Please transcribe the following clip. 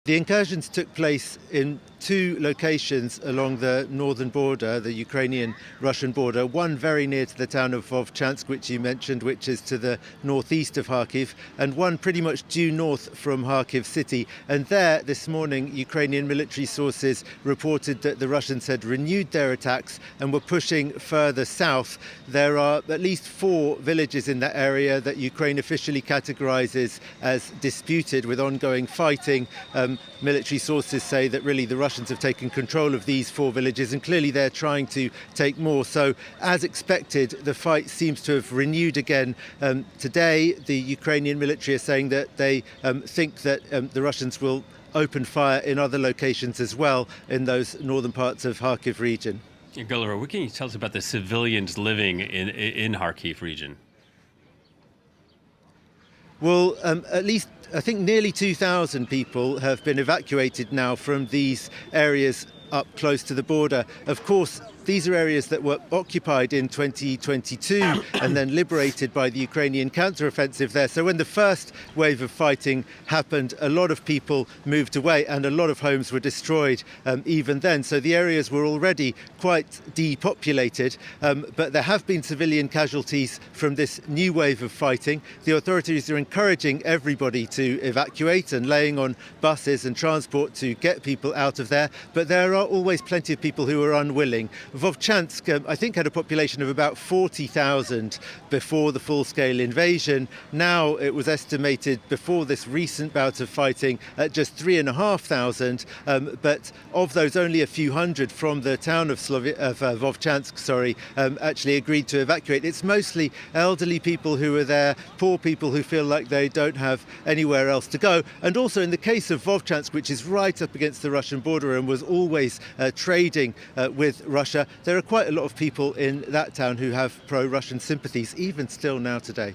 The incursions took place in two locations along the northern border, the Ukrainian-Russian border, one very near to the town of Vovchansk, which you mentioned, which is to the northeast of Kharkiv, and one pretty much due north from Kharkiv city. And there, this morning, Ukrainian military sources reported that the Russians had renewed their attacks and were pushing further south. There are at least 4 villages in that area that Ukraine officially categorizes as disputed with ongoing fighting. Military sources say that really the Russians have taken control of these 4 villages, and clearly they're trying to take more. So, as expected, the fight seems to have renewed again. Today, the Ukrainian military are saying that they think that the Russians will open fire in other locations as well in those northern parts of Kharkiv region. Gulliver, what can you tell us about the civilians living in Kharkiv region? Well, at least I think nearly 2,000 people have been evacuated now from these areas up close to the border. Of course, these are areas that were occupied in 2022 and then liberated by the Ukrainian counter-offensive there. So when the first wave of fighting happened, a lot of people moved away and a lot of homes were destroyed even then. So the areas were already quite depopulated, but there have been civilian casualties from this new wave of fighting. The authorities are encouraging everybody to evacuate and laying on buses and transport to get people out of there, but there are always plenty of people who are unwilling. Vovchansk, I think, had a population of about 40,000 before the full-scale invasion. Now it was estimated before this recent bout of fighting at just 3,500, but of those only a few hundred from the town of Vovchansk, actually agreed to evacuate. It's mostly elderly people who are there, poor people who feel like they don't have anywhere else to go. And also in the case of Vovchansk, which is right up against the Russian border and was always trading with Russia, there are quite a lot of people in that town who have pro-Russian sympathies, even still now today.